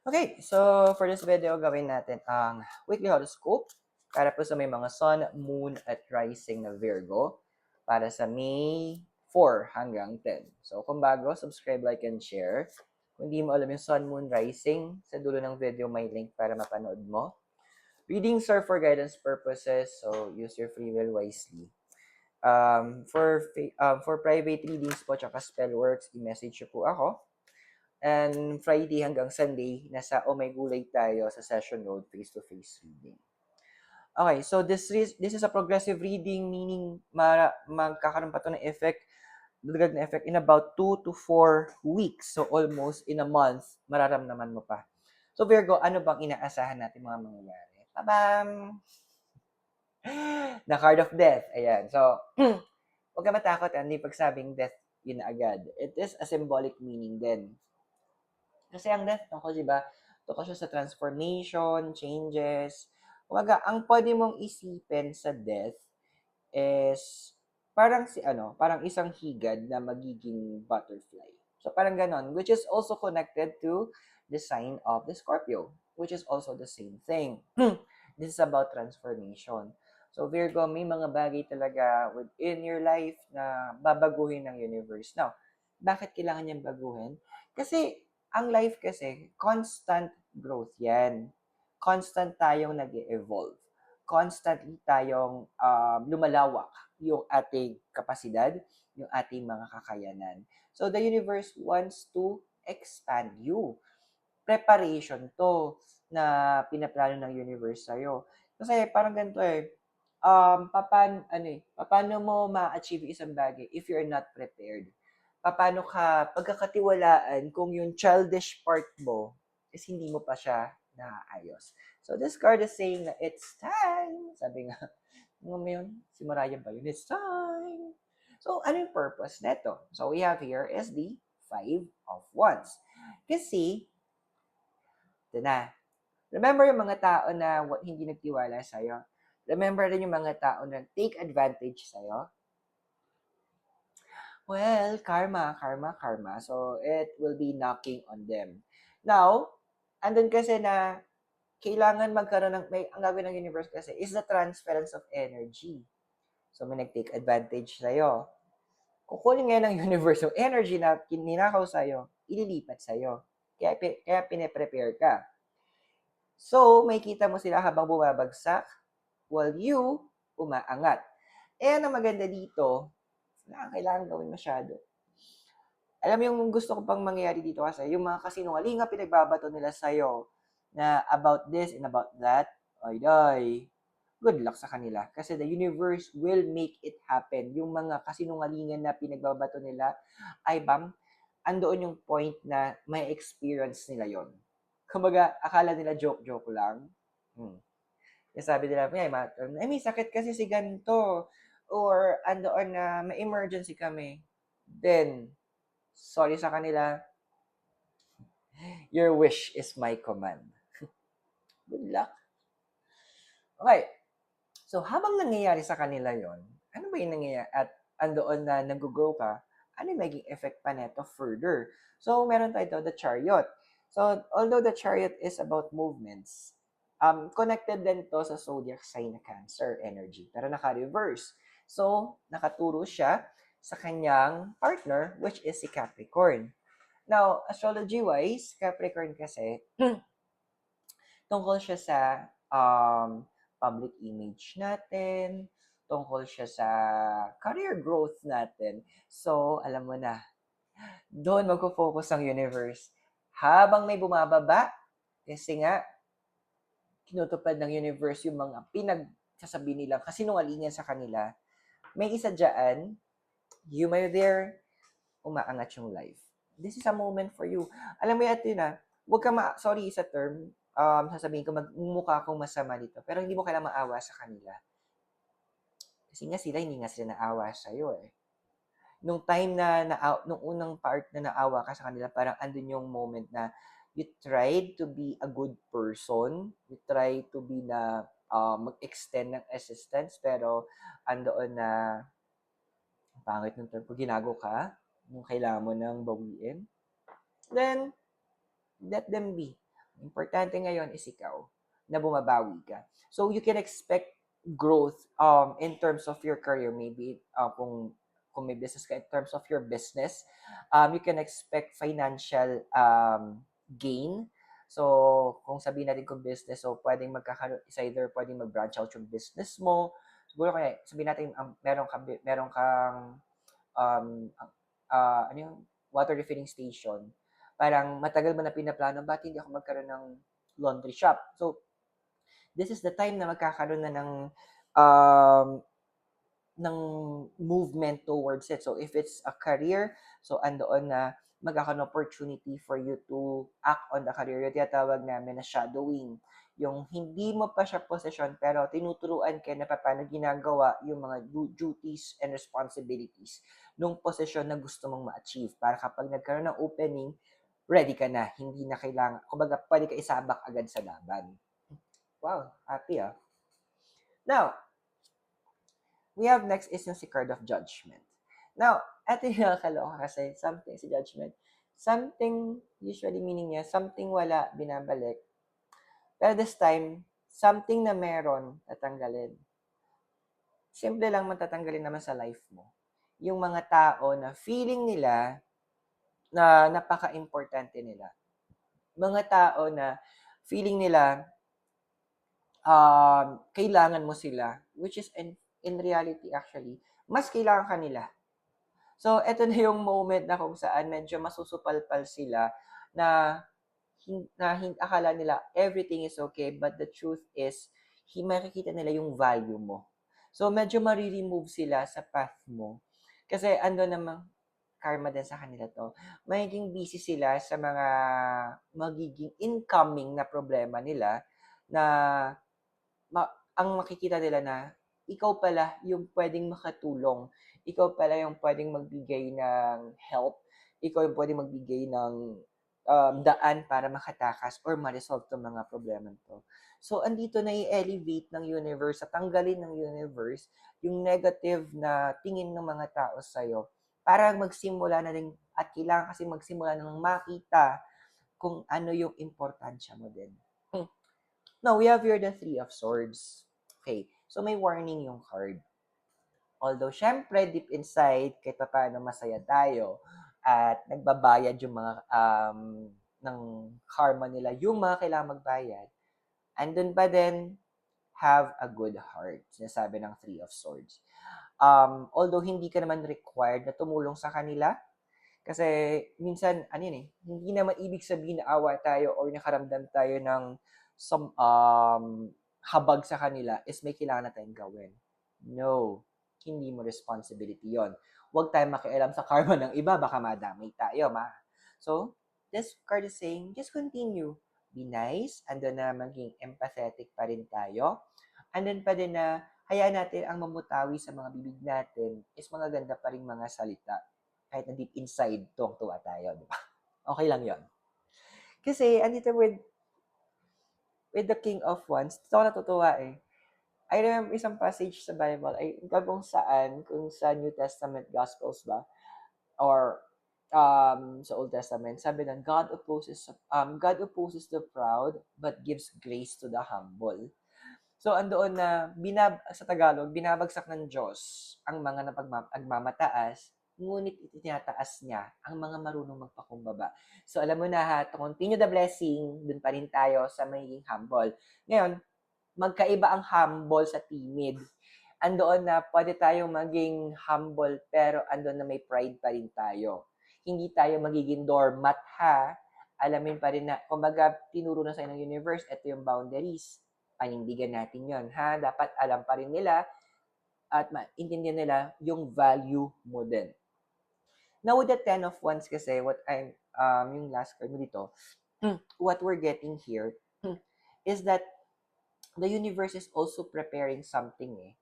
Okay, so for this video, gawin natin ang weekly horoscope para po sa may mga sun, moon, at rising na Virgo para sa May 4 hanggang 10. So kung bago, subscribe, like, and share. Kung hindi mo alam yung sun, moon, rising, sa dulo ng video may link para mapanood mo. Readings are for guidance purposes, so use your free will wisely. For private readings po, tsaka spell works, i-message nyo po ako. And Friday hanggang Sunday, nasa Oh My Gulay tayo sa session road, face-to-face reading. Okay, so this is a progressive reading, meaning magkakaroon pa ito ng effect, dagdag na effect in about 2 to 4 weeks. So almost in a month, mararamdaman mo pa. So Virgo, ano bang inaasahan natin mga mangyayari? Tabam! The card of death. Ayan. So, huwag ka matakot, hindi pagsabing death, yun na agad. It is a symbolic meaning din. Kasi ang death tungkol, di ba? Tungkol siya sa transformation, changes. Kumbaga, ang pwede mong isipin sa death is parang isang higad na magiging butterfly. So parang ganon, which is also connected to the sign of the Scorpio, which is also the same thing. This is about transformation. So Virgo, may mga bagay talaga within your life na babaguhin ng universe. Now, bakit kailangan niyang baguhin? Kasi ang life kasi, constant growth yan. Constant tayong nag-evolve. Constantly tayong lumalawak yung ating kapasidad, yung ating mga kakayanan. So the universe wants to expand you. Preparation to na pinaplano ng universe sa'yo. Kasi parang ganito paano mo ma-achieve isang bagay if you're not prepared? Paano ka pagkakatiwalaan kung yung childish part mo is hindi mo pa siya naayos? So this card is saying na it's time. Sabi nga, ano mo yun? Si Mariah ba yun? It's time. So, ano yung purpose neto? So, we have here is the Five of Wands. Kasi, ito na. Remember yung mga tao na hindi nagtiwala sa'yo? Remember rin yung mga tao na take advantage sa'yo? Well, karma, karma, karma. So, it will be knocking on them. Now, andun kasi na kailangan magkaroon ang gagawin ng universe kasi is the transference of energy. So, may nag-take advantage sa'yo. Kukunin ngayon ng universe yung energy na ninakaw sa'yo, ililipat sa'yo. Kaya pine-prepare ka. So, may kita mo sila habang bumabagsak while you umaangat. Eh, ang maganda dito, kailangan gawin masyado. Alam mo yung gusto ko pang mangyayari dito kasi, yung mga kasinungalinga pinagbabato nila sa'yo na about this and about that, ay, good luck sa kanila. Kasi the universe will make it happen. Yung mga kasinungalingan na pinagbabato nila, ay andoon yung point na may experience nila yon. Kumbaga, akala nila joke-joke lang. Sabi nila, may sakit kasi si ganito. Or andoon na may emergency kami. Then, sorry sa kanila, your wish is my command. Good luck. Okay. So, habang nangyayari sa kanila yon, ano ba yung nangyayari? At andoon na nag-grow ka, ano yung maging effect pa neto further? So, meron tayo the chariot. So, although the chariot is about movements, connected din to sa zodiac sign na Cancer energy, pero naka-reverse. So, nakaturo siya sa kanyang partner, which is si Capricorn. Now, astrology-wise, Capricorn kasi, tungkol siya sa public image natin, tungkol siya sa career growth natin. So, alam mo na, doon magpo-focus ang universe. Habang may bumababa, kasi nga, kinutupad ng universe yung mga pinagsasabi nila kasinungalingan sa kanila, may isa dyan, you may there, umaangat yung life. This is a moment for you. Alam mo yun huwag ka sorry sa term, sasabihin ko, magmumukha akong masama dito, pero hindi mo kailangan maawa sa kanila. Kasi nga hindi nga sila naawa sa'yo eh. Nung time nung unang part na naawa ka sa kanila, parang andun yung moment na you tried to be a good person, you tried to be mag-extend ng assistance, pero andoon na, pangit ng term, pag ginago ka, nung kailangan mo nang bawiin, then, let them be. Importante ngayon is ikaw na bumabawi ka. So you can expect growth in terms of your career, maybe kung may business ka, in terms of your business, you can expect financial gain. So kung sabihin natin kung business, so pwedeng magkakaroon, is either pwedeng mag-branch out yung business mo. Siguro kaya sabihin natin meron kang um, ano yung water refilling station. Parang matagal mo na pinaplano, ba't hindi ako magkaroon ng laundry shop? So, this is the time na magkakaroon na um, ng movement towards it. So, if it's a career, so andoon na magkakaroon opportunity for you to act on the career. Yung tinatawag namin na shadowing. Yung hindi mo pa siya posisyon, pero tinuturuan ka na paano ginagawa yung mga duties and responsibilities nung posisyon na gusto mong ma-achieve. Para kapag nagkaroon ng opening, ready ka na. Hindi na kailangan, kumbaga, pwede ka isabak agad sa laban. Wow, happy ah. Now, we have next is yung si card of judgment. Now, eto yung nakakaloka kasi something si judgment. Something, usually meaning niya, something wala, binabalik. Pero this time, something na meron, tatanggalin. Simple lang matatanggalin naman sa life mo. Yung mga tao na feeling nila na napaka-importante nila. Mga tao na feeling nila kailangan mo sila, which is in reality actually, mas kailangan ka nila. So, eto na yung moment na kung saan medyo masusupalpal sila na akala nila everything is okay, but the truth is, makikita nila yung value mo. So, medyo remove sila sa path mo. Kasi ando namang karma din sa kanila to. Magiging busy sila sa mga magiging incoming na problema nila na ang makikita nila na ikaw pala yung pwedeng makatulong. Ikaw pala yung pwedeng magbigay ng help. Ikaw yung pwedeng magbigay ng daan para makatakas or ma-resolve itong mga problema to. So, andito na i-elevate ng universe at tanggalin ng universe yung negative na tingin ng mga tao sa'yo para magsimula na rin at kailangan kasi magsimula ng makita kung ano yung importansya mo din. Now, we have here the Three of Swords. Okay, so may warning yung card. Although, syempre, deep inside, kahit pa paano masaya tayo at nagbabayad yung mga ng karma nila, yung mga kailangan magbayad, andun pa din, have a good heart. Sinasabi ng Three of Swords. Although, hindi ka naman required na tumulong sa kanila, kasi minsan, hindi naman ibig sabihin na awa tayo or nakaramdam tayo ng some habag sa kanila is may kailangan na tayong gawin. No, hindi mo responsibility yon. Huwag tayong makialam sa karma ng iba, baka madamay tayo, So, this card is saying, just continue. Be nice, andun na maging empathetic pa rin tayo. Andun pa din na hayaan natin ang mamutawi sa mga bibig natin is mga ganda pa rin mga salita. Kahit na deep inside, tuwang-tuwa tayo, di ba? Okay lang yon. Kasi, andito with the King of Wands, ito ako natutuwa eh. I remember isang passage sa Bible, ay kung sa New Testament Gospels ba, or sa Old Testament, sabi ng God opposes the proud, but gives grace to the humble. So, andoon na, sa Tagalog, binabagsak ng Diyos ang mga nagmamataas, ngunit itinataas niya ang mga marunong magpakumbaba. So, alam mo na ha, to continue the blessing, dun pa rin tayo sa magiging humble. Ngayon, magkaiba ang humble sa timid. Andoon na pwede tayong maging humble, pero andoon na may pride pa rin tayo. Hindi tayo magiging doormat ha. Alamin pa rin na, kumbaga, tinuro na sa ng universe, ito yung boundaries. Panindigan natin yon ha. Dapat alam pa rin nila at maintindihan nila yung value mo din. Now, with the 10 of Wands kasi, yung last card mo dito, what we're getting here is that the universe is also preparing something eh.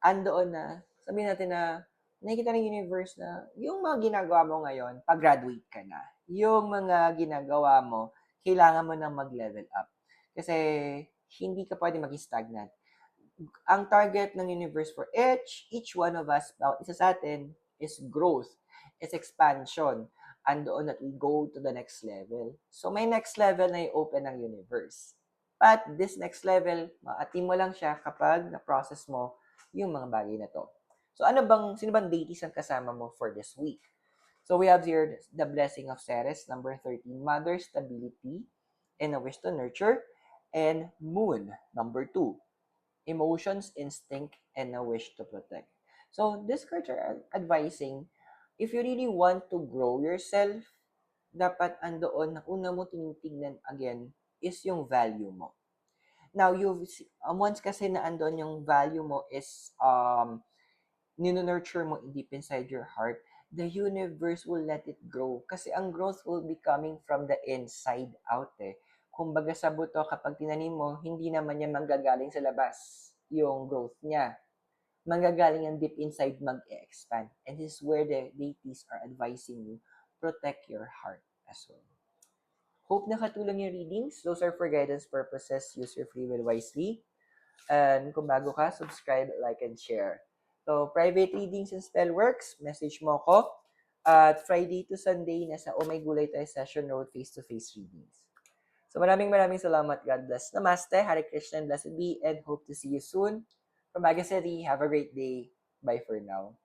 Andoon na, sabihin natin na, nakikita ng universe na yung mga ginagawa mo ngayon, pag-graduate ka na. Yung mga ginagawa mo, kailangan mo na mag-level up. Kasi, hindi ka pwede maging stagnant. Ang target ng universe for each one of us, isa sa atin, is growth, is expansion. andoon at we go to the next level. So, may next level na i-open ng universe. But this next level, ma-attain mo lang siya kapag na-process mo yung mga bagay na to. So, sino bang deities ang kasama mo for this week? So, we have here the blessing of Ceres, number 13, mother, stability, and a wish to nurture. And moon, number 2, emotions, instinct, and a wish to protect. So, these cards are advising, if you really want to grow yourself, dapat andoon na una mo tinitignan again is yung value mo. Now, once kasi na andon yung value mo is nurture mo deep inside your heart, the universe will let it grow. Kasi ang growth will be coming from the inside out eh. Kumbaga sa buto, kapag tinanim mo, hindi naman yan manggagaling sa labas yung growth niya. Manggagaling yan deep inside mag-expand. And this is where the deities are advising you, protect your heart as well. Hope nakatulong yung readings. Those are for guidance purposes. Use your free will wisely. And kung bago ka, subscribe, like, and share. So, private readings and spell works, message mo ko. At Friday to Sunday, nasa Oh My Gulay tayo session road face-to-face readings. So, maraming salamat. God bless. Namaste. Hare Krishna and blessed be. And hope to see you soon. From Naga City, have a great day. Bye for now.